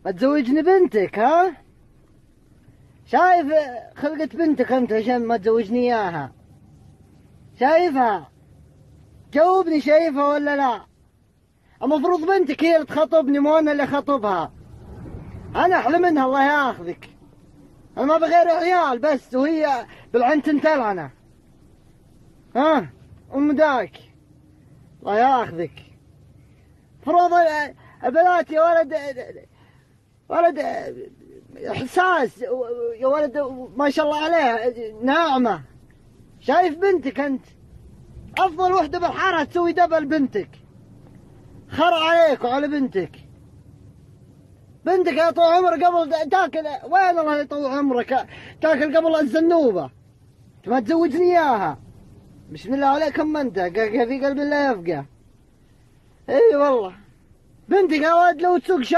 ما تزوجني بنتك ها؟ شايف خلقة بنتك انت عشان ما تزوجني اياها؟ شايفها؟ جاوبني، شايفها ولا لا؟ المفروض بنتك هي اللي تخاطبني مو انا اللي اخاطبها. انا احلى منها الله ياخذك. انا ما بغير عيال بس وهي بالعنتن تلعنة. ها ام داك الله ياخذك. فروض البنات يا ولد احساس يا ولد ما شاء الله عليه ناعمة. شايف بنتك انت؟ افضل وحدة بالحارة تسوي دبل بنتك. خر عليك وعلى بنتك. بنتك يا طول عمرك قبل تاكل وين الله يطول عمرك تاكل قبل الزنوبة. ما تزوجني اياها. بسم الله عليك ام انت في قلب الله يفقه. اي والله بنتك يا ولد لو تسوق شاطر